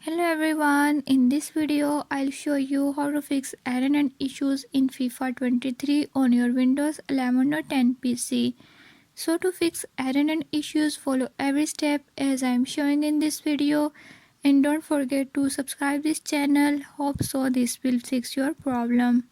Hello everyone, in this video I'll show you how to fix error and issues in FIFA 23 on your Windows 11 or 10 PC. So to fix error and issues, follow every step as I am showing in this video, and don't forget to subscribe this channel. Hope so this will fix your problem.